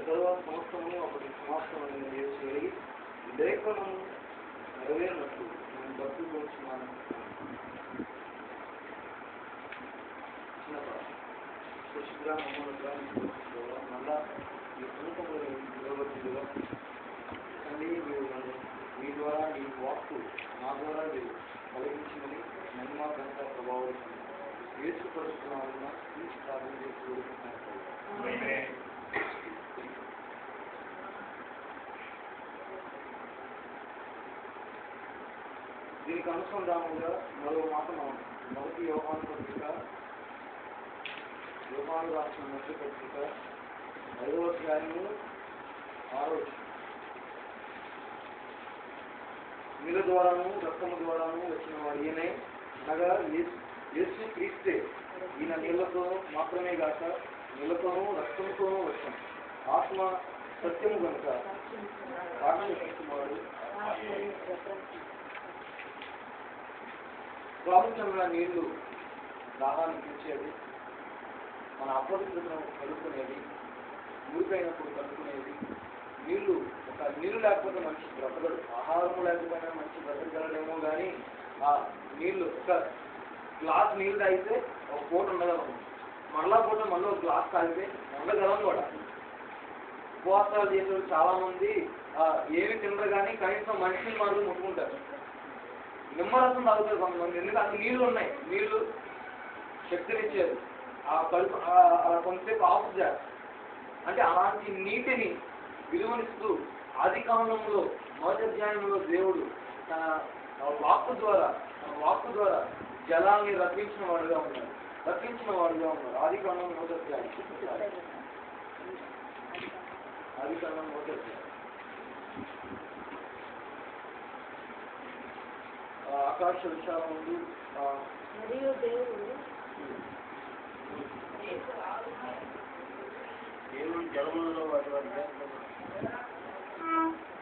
తరువాత సంవత్సరము ఒకటి సమాప్తమైన చేసి లేఖనం నెరవేరినట్టు నేను బతుకుతున్నాను. శుభ్రా మమ్మల్ని మళ్ళా ఈ సొంతము నిలబడుతుందిగా తండ్రి మీ ద్వారా ఈ వాక్కు నా ద్వారా మీరు కలిగించినది మహిమ గంట ప్రభావం ఏర్పడుతున్నారన్న ఈ ప్రార్థన చేసి దీనికి అనుసంధానంగా మరో మాట మనం మొదటి యోహాను పత్రిక యోహాను రాసిన మొదటి పత్రిక 5వ అధ్యాయము 6వ నీళ్ళ ద్వారాను రక్తము ద్వారాను వచ్చిన వాడు ఈయనే అనగా యేసు క్రీస్తే. ఈయన నీళ్లతో మాత్రమే కాక నీళ్లతోనూ రక్తంతోనూ వచ్చాం. ఆత్మ సత్యము కనుక వాడు ప్రాముఖ్యంగా నీళ్లు దాహాన్ని తీర్చేది, మన అపవిత్రతను కలుపుకునేది, మురికైనప్పుడు కలుపుకునేది. నీళ్లు నీళ్లు లేకపోతే మనిషి బ్రతకడు. ఆహారము లేకపోయినా మనిషి బ్రతకగలడేమో కానీ ఆ నీళ్లు ఒక గ్లాస్ నీళ్ళు తాగితే ఒక పూట ఉండగలం, మరలా పూట మళ్ళీ ఒక గ్లాస్ తాగితే ఉండగలం కూడా. ఉపవాసాలు చేసేవాళ్ళు చాలా మంది ఏమి తినరు కానీ కనీసం మనిషిని మాత్రం ముట్టుకుంటారు. నిమ్మరసం తాగుతారు కొంతమంది, ఎందుకంటే నీళ్లు ఉన్నాయి. నీళ్లు శక్తినిచ్చేది, ఆ కడుపు కొంతసేపు ఆఫ్ చేయాలి. అంటే అలాంటి నీటిని విలువనిస్తూ ఆది కాలంలో మొదటి అధ్యాయంలో దేవుడు తన వాక్కు ద్వారా జలాన్ని రప్పించిన వాడుగా ఉన్నాడు. ఆది కాలం మొదటి అధ్యాయం. ఆకాశ విశాలం ముందు మరియు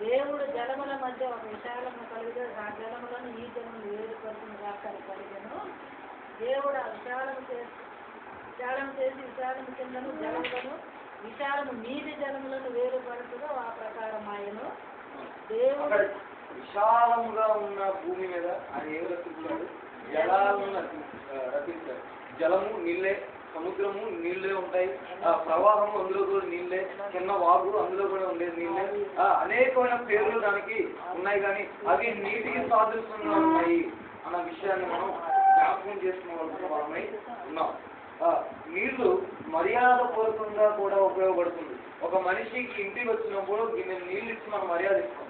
దేవుడు జలముల మధ్య ఒక విశాలము కలిగి ఆ జలములను ఈ జలములు వేరుపడుతున్న రాష్ట్రాలు కలిగాను. దేవుడు ఆ విశాలము చేసి విశాలము కిందను జలములను విశాలము నీటి జలములను వేరుపడుతుందో ఆ ప్రకారం ఆయను దేవుడు విశాలముగా ఉన్న భూమి మీద ఆయన ఏం రప్పించాడు? జలాలను రప్పించాడు. జలము నీళ్ళే, సముద్రము నీళ్ళే ఉంటాయి, ప్రవాహము అందులో కూడా నీళ్ళే, చిన్న వాగు అందులో కూడా ఉండేది నీళ్ళే. అనేకమైన పేర్లు దానికి ఉన్నాయి కానీ అవి నీటికి సాదృశ్యంగా ఉన్నాయి అన్న విషయాన్ని మనం జ్ఞాపకం చేసుకోవాల్సిన వాళ్ళమై ఉన్నాం. నీళ్లు మర్యాద పూర్వకంగా కూడా ఉపయోగపడుతుంది. ఒక మనిషికి ఇంటికి వచ్చినప్పుడు నీళ్ళు ఇచ్చి మనం మర్యాద ఇస్తాం.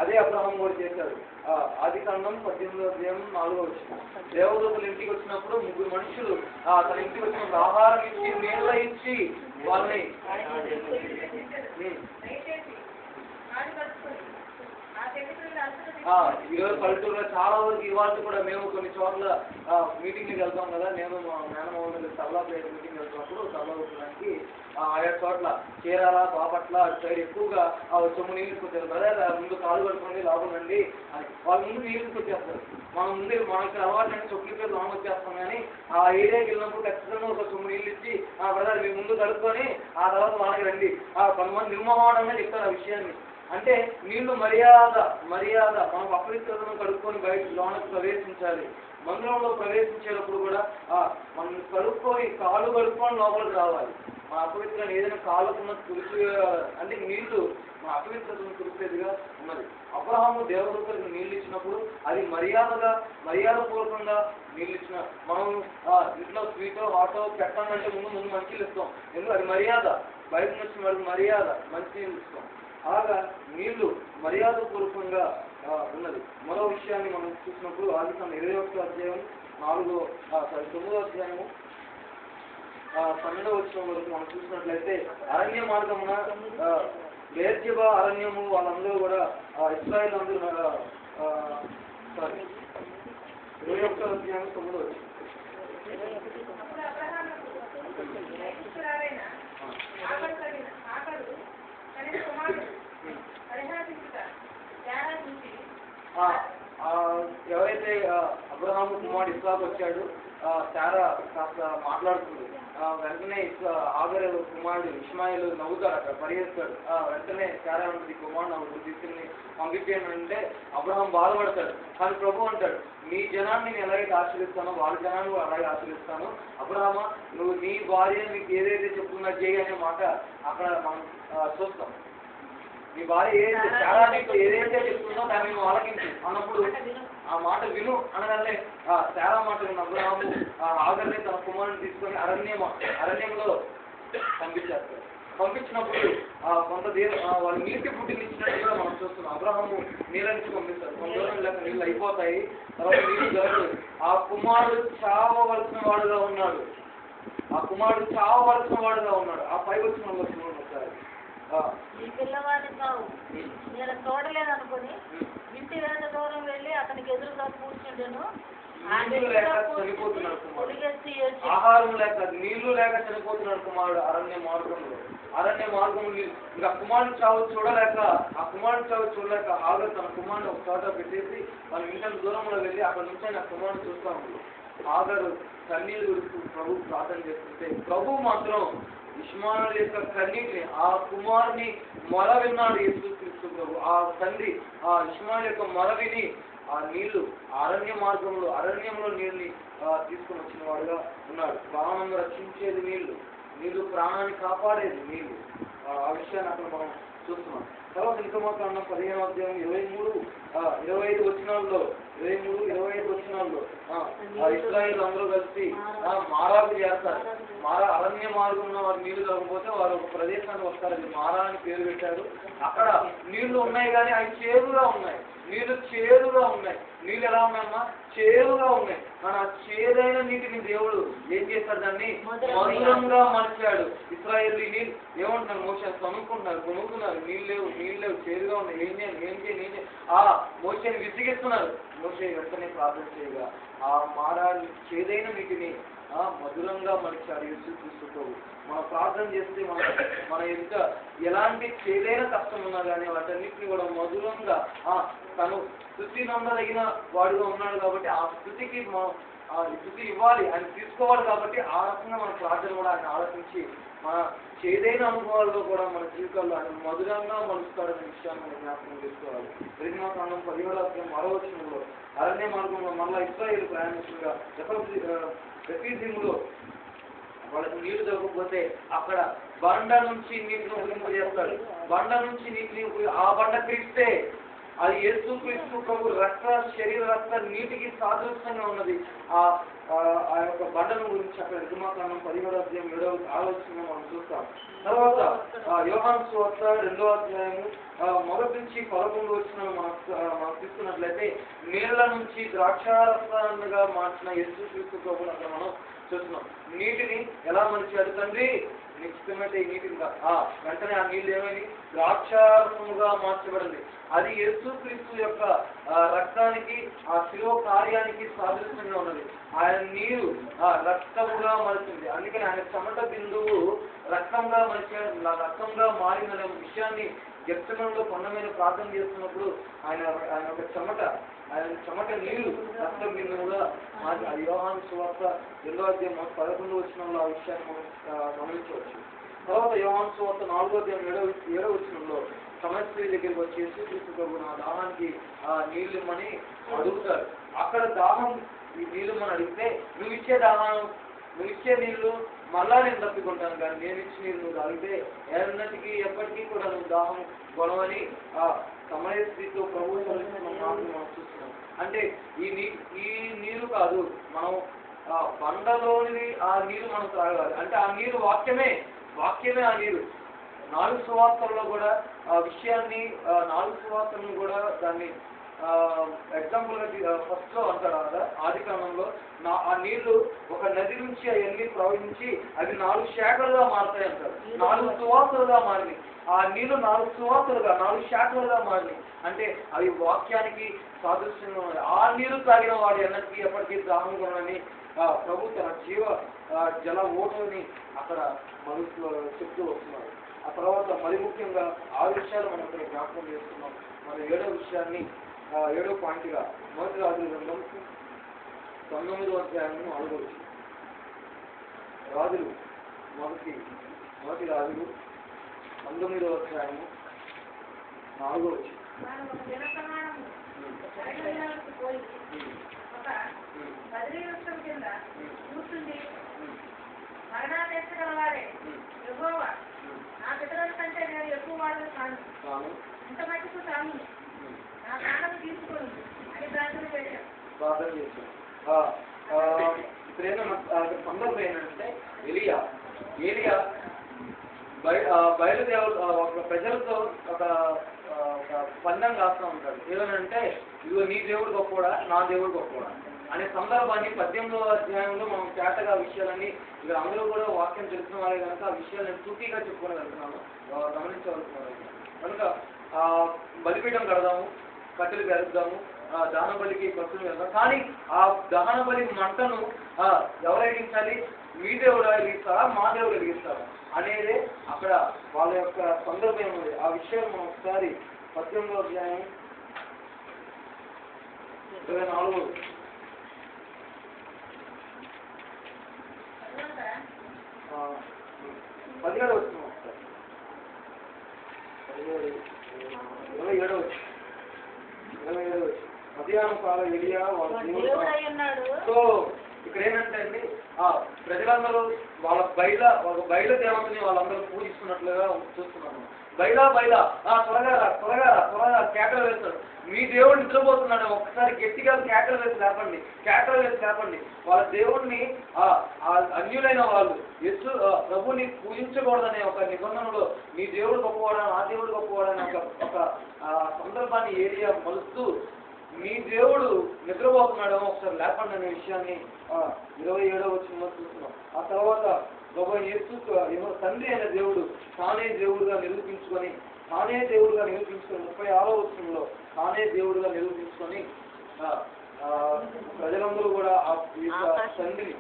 అదే అబ్రహాం కూడా చేశాడు. ఆది కాండం 18వ అధ్యాయం 4వ వచనం. దేవదూతలు ఇంటికి వచ్చినప్పుడు 3 మనుషులు తన ఇంటికి వచ్చినప్పుడు ఆహారం ఇచ్చి నీళ్ళ ఇచ్చి వాళ్ళని ఈరోజు పల్లెటూరులో చాలా వరకు ఇవాళ కూడా మేము కొన్ని చోట్ల మీటింగ్కి వెళ్తాం కదా. నేను మా మేనమామ సభలా ప్లేట్ మీటింగ్ వెళ్తున్నప్పుడు సభలో ఉండడానికి ఆయా చోట్ల చీరాల, బాపట్ల అటు సైడ్ ఎక్కువగా సొమ్ము నీళ్ళు తీసుకొచ్చారు. కదా ముందు కాలు కట్టుకోండి లోపలండి అని వాళ్ళు ముందు నీళ్ళు తీసుకొచ్చేస్తారు. మనం ముందు మనకి అలవాటు అంటే చొప్పులు పేరు లోన్ వచ్చేస్తాం కానీ ఆ ఏరియాకి వెళ్ళినప్పుడు ఖచ్చితంగా ఒక సొమ్ము నీళ్ళు ఇచ్చి బ్రదర్ మీరు ముందు కడుక్కొని ఆ తర్వాత వాళ్ళకి రండి. కొంతమంది నిర్మోహంగా చెప్తారు ఆ విషయాన్ని. అంటే నీళ్లు మర్యాద మనం అపవిత్రతను కడుక్కొని బయట లోనకు ప్రవేశించాలి. మందిరంలో ప్రవేశించేటప్పుడు కూడా మనం కడుక్కొని కాళ్ళు కడుక్కొని లోపలికి రావాలి. మన అపవిత్రాన్ని ఏదైనా కాళ్ళకున్న తుడిచి అంటే నీళ్లు మన అపవిత్రతను తుడిచేదిగా ఉన్నది. అబ్రహాము దేవదూతలకు నీళ్ళు ఇచ్చినప్పుడు అది మర్యాదపూర్వకంగా నీళ్ళు ఇచ్చిన. మనం ఇంట్లో స్వీటో హాటో పెట్టాలంటే ముందు మంచిలు ఇస్తాం. ఎందుకు అది మర్యాద. బయట నుంచి వాడికి మర్యాద మంచి నీళ్ళు ఇస్తాం. అలాగా నీళ్లు మర్యాదపూర్వకంగా ఉన్నది. మరో విషయాన్ని మనం చూసినప్పుడు ఆది కాండం 21వ అధ్యాయం 9వ అధ్యాయము 12వ వచనం వరకు మనం చూసినట్లయితే అరణ్య మార్గమున బేర్జెబా అరణ్యము వాళ్ళందరూ కూడా ఇశ్రాయేలు అందరూ 21వ అధ్యాయం 9వ వచనం. ఎవరైతే అబ్రహాము కుమారుడు ఇస్సాకు వచ్చాడు, శారా కాస్త మాట్లాడుతుంది. వెంటనే ఆగరు కుమారుడు ఇష్మాయిలు నవ్వుతాడు, అక్కడ పరిగెత్తాడు. వెంటనే చాలా ఉంటుంది కుమారుడు నవ్వుడు తీసుకుని పంపించేయండి అంటే అబ్రహాం బాధపడతాడు. కానీ ప్రభు అంటాడు, నీ జనాన్ని నేను ఎలాగైతే ఆశీర్విస్తానో వాళ్ళ జనాన్ని కూడా అలాగే ఆశీర్విస్తాను. అబ్రహామా, నువ్వు నీ భార్య నీకు ఏదైతే చెప్తున్నా చేయి అనే మాట అక్కడ మనం చూస్తాం. నీ భార్య ఏదైతే చాలా నీకు ఏదైతే చెప్తుందో దాన్ని నువ్వు ఆలకించు అన్నప్పుడు ఆ మాట విను అనగానే చాలా మాట విను. అబ్రహాము ఆగర్ని తన కుమారుని తీసుకొని అరణ్యంలో పంపించేస్తాడు. పంపించినప్పుడు కొంత వాళ్ళు నీటి పుట్టిని ఇచ్చినట్టు కూడా మనం చూస్తున్నాం. అబ్రహాము నీళ్ళ నుంచి పంపిస్తారు. కొంత దూరం లేక నీళ్ళు అయిపోతాయి, తర్వాత నీళ్ళు దొరకదు. ఆ కుమారుడు చావవలసిన వాడుగా ఉన్నాడు. ఆ పై వచ్చిన ఒకసారి ఈ పిల్లవాడిని కావు నేను చూడలేదు అనుకుని ఇంటి వేట దూరం వెళ్ళి అతనికి ఎదురుగా కూర్చుంటాను. ఆహారం లేక నీళ్లు లేక చనిపోతున్నాడు కుమారుడు అరణ్య మార్గంలో. ఇంకా కుమారుడు చావు చూడలేక ఆగర్ తన కుమారుడు ఒక చోట పెట్టేసి వాళ్ళ ఇంటి దూరంలో వెళ్ళి అక్కడ నుంచి ఆయన కుమారుడు చూస్తా ఉంది. ఆగరు కన్నీళ్ళు గురించి ప్రభు ప్రార్థన చేస్తుంటే ప్రభు మాత్రం ఇష్మాయిలు యొక్క కన్నీటిని ఆ కుమారుని మొర విన్నాడు. యేసుక్రీస్తు ప్రభు ఆ తండ్రి ఆ ఇష్మాయిలు యొక్క మొర విని ఆ నీళ్లు అరణ్యంలో నీళ్ళని తీసుకుని వచ్చిన వాడుగా ఉన్నాడు. ప్రాణం రక్షించేది నీళ్లు ప్రాణాన్ని కాపాడేది నీళ్లు. ఆ విషయాన్ని అక్కడ మనం చూస్తున్నాం. తర్వాత నిర్గమకాండం 15వ అధ్యాయం 23-25 వచనాల్లో ఇశ్రాయేలు అందరూ కలిసి మారాకు చేస్తారు. అరణ్య మార్గంలో వారు నీళ్లు దొరకపోతే వారు ఒక ప్రదేశానికి వస్తారు. అది మారా అని పేరు పెట్టారు. అక్కడ నీళ్లు ఉన్నాయి కానీ అవి చేదుగా ఉన్నాయి. నీళ్ళు ఎలా ఉన్నాయమ్మా? చేదుగా ఉన్నాయి. కానీ ఆ చేదైన నీటిని దేవుడు ఏం చేశాడు? దాన్ని మధురంగా మార్చాడు. ఇశ్రాయేలు నీళ్ళు ఏమంటున్నారు? మోషే కొనుక్కున్నారు, నీళ్ళు లేవు, చేదుగా ఉన్నాయి, ఏం చేయాలి? మోషేని విసిగిస్తున్నారు. మోషే వెంటనే ప్రార్థన చేయగా ఆ మారాన్ని చేదైన నీటిని మధురంగా మలిచాడు యేసుక్రీస్తు ప్రభు. మనం ప్రార్థన చేస్తే మన ఎంత ఎలాంటి చేదైన కష్టం ఉన్నా కానీ వాటన్నిటిని కూడా మధురంగా తను స్తుతి నమ్మదగిన వాడుగా ఉన్నాడు కాబట్టి ఆ స్తుతికి స్థుతి ఇవ్వాలి, ఆయన తీసుకోవాలి. కాబట్టి ఆ రకంగా మన ప్రార్థన కూడా ఆయన ఆలోచించి మన చేదైన అనుభవాల్లో కూడా మన జీవితాల్లో ఆయన మధురంగా మలుస్తాడనే విషయాన్ని మనం జ్ఞాపకం చేసుకోవాలి. నిర్గమకాండం 17వ అధ్యాయం 6వ వచనంలో అరణ్య మార్గంలో మళ్ళా ఇశ్రాయేలు ప్రయాణిస్తుండగా రెఫీజీములో వాళ్ళకి నీళ్లు దొరకకపోతే అక్కడ బండ నుంచి నీటిని ఉపయోగింపజేస్తాడు. ఆ బండ క్రీస్తే అది యేసుక్రీస్తు ప్రభు శరీర రక్త నీటికి సాదృశ్యంగా ఉన్నది. ఆ యొక్క బండను గురించి అక్కడ నిర్గమకాండం 17వ అధ్యాయం 7వ ఆలోచన మనం చూస్తాం. తర్వాత యోహాను సువార్త 2వ అధ్యాయము 1 నుంచి 11 వచనాలు మనం తీసుకున్నట్లయితే నీళ్ల నుంచి ద్రాక్షారసాలుగా మార్చిన యేసుక్రీస్తు ప్రభుని అక్కడ మనం చూస్తున్నాం. నీటిని ఎలా మలిచాడు తండ్రి? నిశ్చితమైతే ఈ నీటిని వెంటనే ఆ నీళ్ళు ఏమైంది? ద్రాక్షారసముగా మార్చబడింది. అది యేసుక్రీస్తు యొక్క రక్తానికి ఆ శిలువ కార్యానికి సాదృశ్యంగా ఉన్నది. ఆయన నీరు రక్తముగా మలిచింది. అందుకని ఆయన చెమట బిందువు రక్తంగా మారిందనే విషయాన్ని గెత్సెమనెలో కొండ మీద ప్రార్థన చేస్తున్నప్పుడు ఆయన ఒక చెమట నీళ్లు రక్తం బిందువుగా మారి. అది యోహాను సువార్త 2వ అధ్యాయం 11 వచనంలో ఆ విషయాన్ని మనం గమనించవచ్చు. తర్వాత యోహాను సువార్త 4వ అధ్యాయం 7వ వచనంలో సమస్య దగ్గరికి వచ్చి యేసుక్రీస్తు ప్రభు నా దాహానికి నీళ్లు ఇమ్మని అడుగుతారు. అక్కడ దాహం ఈ నీళ్లు మనం అడిగితే నువ్వు ఇచ్చే నీళ్లు మళ్ళా నేను తప్పికుంటాను, కానీ నేను ఇచ్చి నీళ్ళు నువ్వు తాగితే ఎప్పటికీ కూడా నువ్వు దాహం గొడవని సమయ స్థితితో ప్రభు మనం చూస్తున్నాం. అంటే ఈ నీరు కాదు, మనం బండలోని ఆ నీరు మనం త్రాగాలి. అంటే ఆ నీరు వాక్యమే ఆ నీరు. 4 సువార్తల్లో కూడా ఆ విషయాన్ని 4 సువార్తలను కూడా దాన్ని ఎగ్జాంపుల్ గా ఫస్ట్ లో అంటాడు కదా, ఆదికాండంలో ఆ నీళ్లు ఒక నది నుంచి అవన్నీ ప్రవహించి అవి 4 శాఖలుగా మారుతాయి అంటారు. 4 సువార్తలుగా మారినాయి. ఆ నీళ్లు 4 సువార్తలుగా 4 శాఖలుగా మారినాయి. అంటే అవి వాక్యానికి సాదృశ్యంగా ఉన్నాయి. ఆ నీరు తాగిన వాడు ఎప్పటికీ దాహం కొనని ప్రభు తన జల ఓటని అక్కడ చెప్తూ వస్తున్నారు. ఆ తర్వాత మరి ముఖ్యంగా 6 విషయాలు మనం ఇక్కడ జ్ఞాపకం చేస్తున్నాం. మన 7వ విషయాన్ని 7వ పాయింట్గా 1 రాజుల గ్రంథం 9వ అధ్యాయం 4వ వచనం. రాజులు మొదటి రాజులు 19వ అధ్యాయము 4వ వచనం. మనం ఒక దినప్రమాణము అరణ్యమునకు పోయి ఒక బదరీ వృక్షం కింద కూర్చుండి మరణాపేక్ష గలవాడే యెహోవా నా పితరుల కంటే నేను ఎక్కువ వాడు కాను, ఇంత మట్టుకు చాలు, నా ప్రాణం తీసుకోను అని ప్రార్థన చేశాను. ఇక్కడ సందర్భం ఏంటంటే ఏలియా బయలుదేవుడు ప్రజలతో ఒక పందెం కాస్తూ ఉంటాడు. ఏమనంటే ఇదిగో నీ దేవుడు గొప్పవాడా, నా దేవుడు గొప్పవాడా అనే సందర్భాన్ని 18వ అధ్యాయంలో మనం చేతగా విషయాలన్నీ ఇక్కడ అందరూ కూడా వాక్యం తెలిసిన వారే కనుక ఆ విషయాలను సూటిగా చెప్పుకొని వెళ్తున్నాము, గమనించవలసిన కనుక బలిపీఠం కడదాము, కట్టెలు పెరుగుదాము, దహన బలికి పశువులు వెళ్దాం. కానీ ఆ దహన బలి మంటను ఎవరు వెలిగించాలి? మీ దేవుడు వెలిగిస్తారా, మా దేవుడు వెలిగిస్తారా అనేది అక్కడ వాళ్ళ యొక్క సందర్భం ఉంది. ఆ విషయం మనం ఒకసారి 18వ అధ్యాయం 24 17 వచ్చిన ఒకసారి 27 వచ్చి మధ్యాహ్నం కాల ఏలియా సో ఇక్కడ ఏంటంటే అండి ప్రజలందరూ వాళ్ళ బయలు దేవతని వాళ్ళందరూ పూజిస్తున్నట్లుగా చూస్తున్నాము. త్వరగా కేకలు వేస్తాడు. మీ దేవుడు నిద్రపోతున్నాడు, ఒక్కసారి గట్టిగా కేకలు వేసి లేపండి. వాళ్ళ దేవుడిని అన్యులైన వాళ్ళు ప్రభుని పూజించకూడదనే ఒక నిబంధనలో మీ దేవుడు గొప్పవాడా, నా దేవుడు గొప్పవాడనే ఒక సందర్భాన్ని ఏరియా మలుస్తూ మీ దేవుడు నిద్రపోతున్నాడేమో ఒకసారి లేపండి అనే విషయాన్ని 27వ వచనంలో చూస్తున్నాం. ఆ తర్వాత ప్రభు యేసు తండ్రి అయిన దేవుడు తానే దేవుడుగా నిరూపించుకొని 36వ వచనంలో తానే దేవుడుగా నిరూపించుకొని ప్రజలందరూ కూడా ఆ తండ్రిని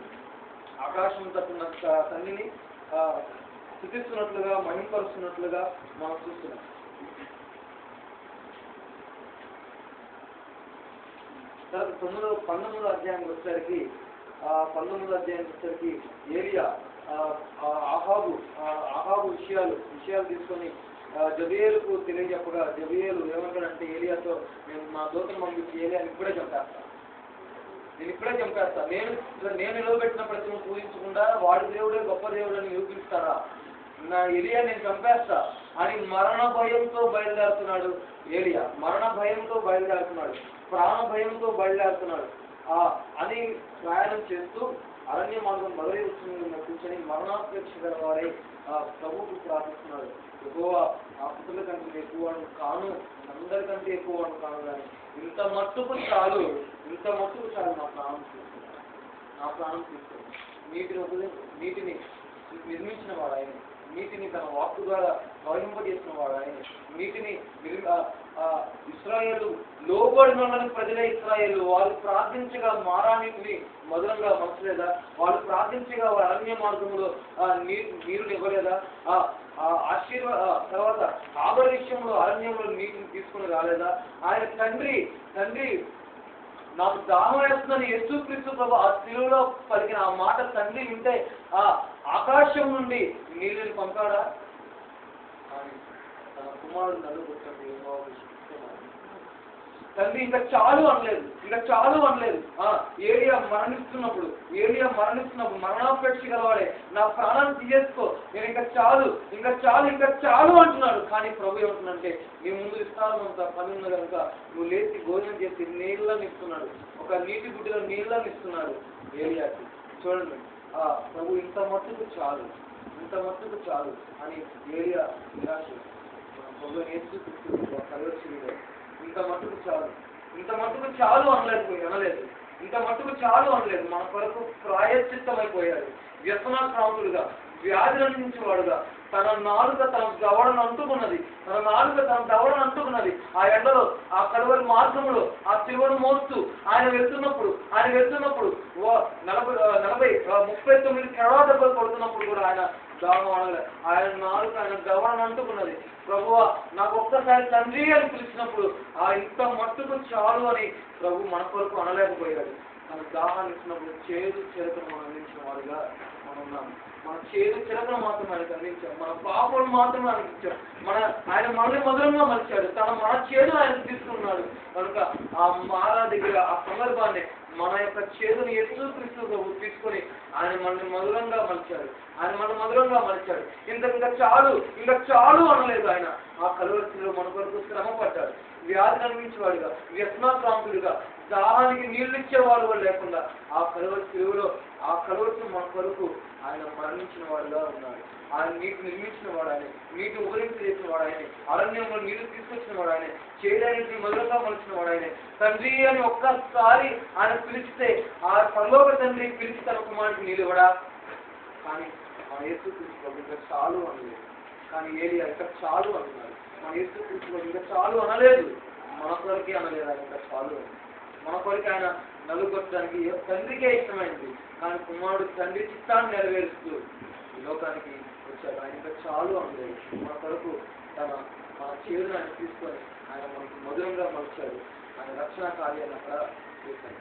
ఆకాశం తట్టున్న తండ్రిని స్తుతిస్తున్నట్లుగా మహింపరుస్తున్నట్లుగా మనం చూస్తున్నాం. తర్వాత 19వ అధ్యాయానికి వచ్చేసరికి ఏలియా ఆహాబు విషయాలు తీసుకొని జబియేలుకు తెలియజెప్పగా జబియేలు ఏమంటాడంటే ఏలియాతో నేను నా దూతను పంపించి ఏలియాని ఇప్పుడే చంపేస్తా నేను నిలవబెట్టిన ప్రతిమ పూజించకుండా వాడి దేవుడే గొప్ప దేవుడు అని నిరూపిస్తారా, నా ఏలియా నేను చంపేస్తా అని మరణ భయంతో బయలుదేరుతున్నాడు. ఏలియా మరణ భయంతో బయలుదేరుతున్నాడు, ప్రాణ భయంతో బయలుదేరుతున్నాడు అని ప్రయాణం చేస్తూ అరణ్య మార్గం మొదలై వచ్చిన కూర్చొని మరణాపేక్ష గల వారే ప్రభువుకు ప్రార్థిస్తున్నాడు. ఎక్కువ ఆ పుత్రుల కంటే ఎక్కువ కాను, అందరికంటే ఎక్కువ కాను, కానీ ఇంత మట్టుకు చాలు నా ప్రాణం తీసుకున్నాడు. నీటిని నిర్మించిన వాడు ఆయన, నీటిని తన వాక్కు ద్వారా ప్రవహింపజేసిన వాడు ఆయన, నీటిని ఇశ్రాయేలు లోబడిన ప్రజలే ఇశ్రాయేలు వాళ్ళు ప్రార్థించగా మారానికి మధురంగా మనసులేదా, వాళ్ళు ప్రార్థించగా వారి అరణ్య మార్గంలో నీరు ఇవ్వలేదా, తర్వాత ఆభర విషయంలో అరణ్యంలో నీటిని తీసుకుని రాలేదా, ఆయన తండ్రి నాకు దాహం వేస్తుందని యేసుక్రీస్తు ప్రభు ఆ శిలువలో పలికిన ఆ మాట తండ్రి వింటే ఆకాశం నుండి నీళ్ళని పంపాడా? తన కుమారుడు నలుగుతుంది తండ్రి ఇంకా చాలు అనలేదు. ఏలియా మరణిస్తున్నప్పుడు మరణాపేక్ష గలవాడే నా ప్రాణాన్ని తీసేసుకో, నేను ఇంకా చాలు అంటున్నాడు. కానీ ప్రభు ఏమంటున్నంటే నీ ముందు విస్తారమంత పని ఉంది కనుక నువ్వు లేచి భోజనం చేసి నీళ్ళని ఇస్తున్నాడు, ఒక నీటి గుడ్డలో నీళ్ళని ఇస్తున్నాడు ఏలియాకి. చూడండి ప్రభు ఇంత మట్టుకు చాలు అని ఏలియా నిరాశ ప్రభు నేర్చుకుంటుంది. ఇంత మట్టుకు చాలు అనలేదు. ఇంత మట్టుకు చాలు అనలేదు. మన కొరకు ప్రాయశ్చిత్తమైపోయాడు. వ్యసనాక్రాంతుడుగా, వ్యాధుల నుంచి వాడుగా తన నాలుక తన దవడను అంటుకున్నది. ఆ ఎండలో, ఆ కలువరి మార్గంలో ఆ శిలువను మోస్తూ ఆయన వెళ్తున్నప్పుడు 39 కెరడా దెబ్బలు పడుతున్నప్పుడు కూడా ఆయన దాహం అనలేదు. ఆయన నాలుక ఆయన దవడను అంటుకున్నది. ప్రభువా నాకు ఒక్కసారి తండ్రి అని పిలిచినప్పుడు ఇంత మట్టుకు చాలు అని ప్రభు మన కొరకు అనలేకపోయాడు. తన దాహాన్ని ఇచ్చినప్పుడు చేదు చెరకను మనం అందించిన వాడుగా మనం ఉన్నాము. మన చేదు చిరకను మాత్రం ఆయనకు అందించాడు, మన పాపను మాత్రం ఆయనకి ఇచ్చాడు. ఆయన మనల్ని మధురంగా మలిచాడు, మన చేదు ఆయన తీసుకున్నాడు. కనుక ఆ మార దగ్గర ఆ సందర్భాన్ని మన యొక్క చేదుని యేసుక్రీస్తు ప్రభు తీసుకొని ఆయన మనల్ని మధురంగా మలిచాడు. ఇంకా చాలు అనలేదు. ఆయన ఆ కలువరిలో మన కొరకు శ్రమ పడ్డాడు, వ్యాధి అనుభవించేవాడుగా, వ్యసనాక్రాంతుడిగా, దాహానికి నీళ్లు ఇచ్చేవాడు లేకుండా ఆ కలువరి మన కొరకు ఆయన మరణించిన వాడుగా ఉన్నాడు. ఆయన నీటి నిర్మించిన వాడు ఆయన, నీటి ఉపయోగించేసిన వాడు ఆయన, అరణ్యంలో నీళ్లు తీసుకొచ్చిన వాడు ఆయన, చేయడానికి మొదలుగా మలిచిన వాడు ఆయన. తండ్రి అని ఒక్కసారి ఆయన పిలిస్తే ఆ పరలోక తండ్రి పిలిచి తన కుమారుడికి నీళ్ళు ఇవ్వడా? కానీ మన యేసుక్రీస్తు ఇంకా చాలు అనలేదు. కానీ ఏలియా ఇంకా చాలు అన్నాడు. మన యేసుక్రీస్తు ఇంకా చాలు అనలేదు, మన కొరకే అనలేదు. ఆయన ఇంకా చాలు అని, మన కొరకే ఆయన నలుగొట్టడానికి తండ్రికే ఇష్టమైంది. కానీ కుమారుడు తండ్రి చిత్తాన్ని నెరవేరుస్తూ ఈ లోకానికి వచ్చాడు. ఆయన ఇంకా చాలు అనలేదు. మన కొరకు మన చేతులను ఆయన తీసుకొని ఆయన మనకు మధురంగా మలిచాడు. ఆయన రక్షణ కార్యాన్ని అక్కడ చేశాడు.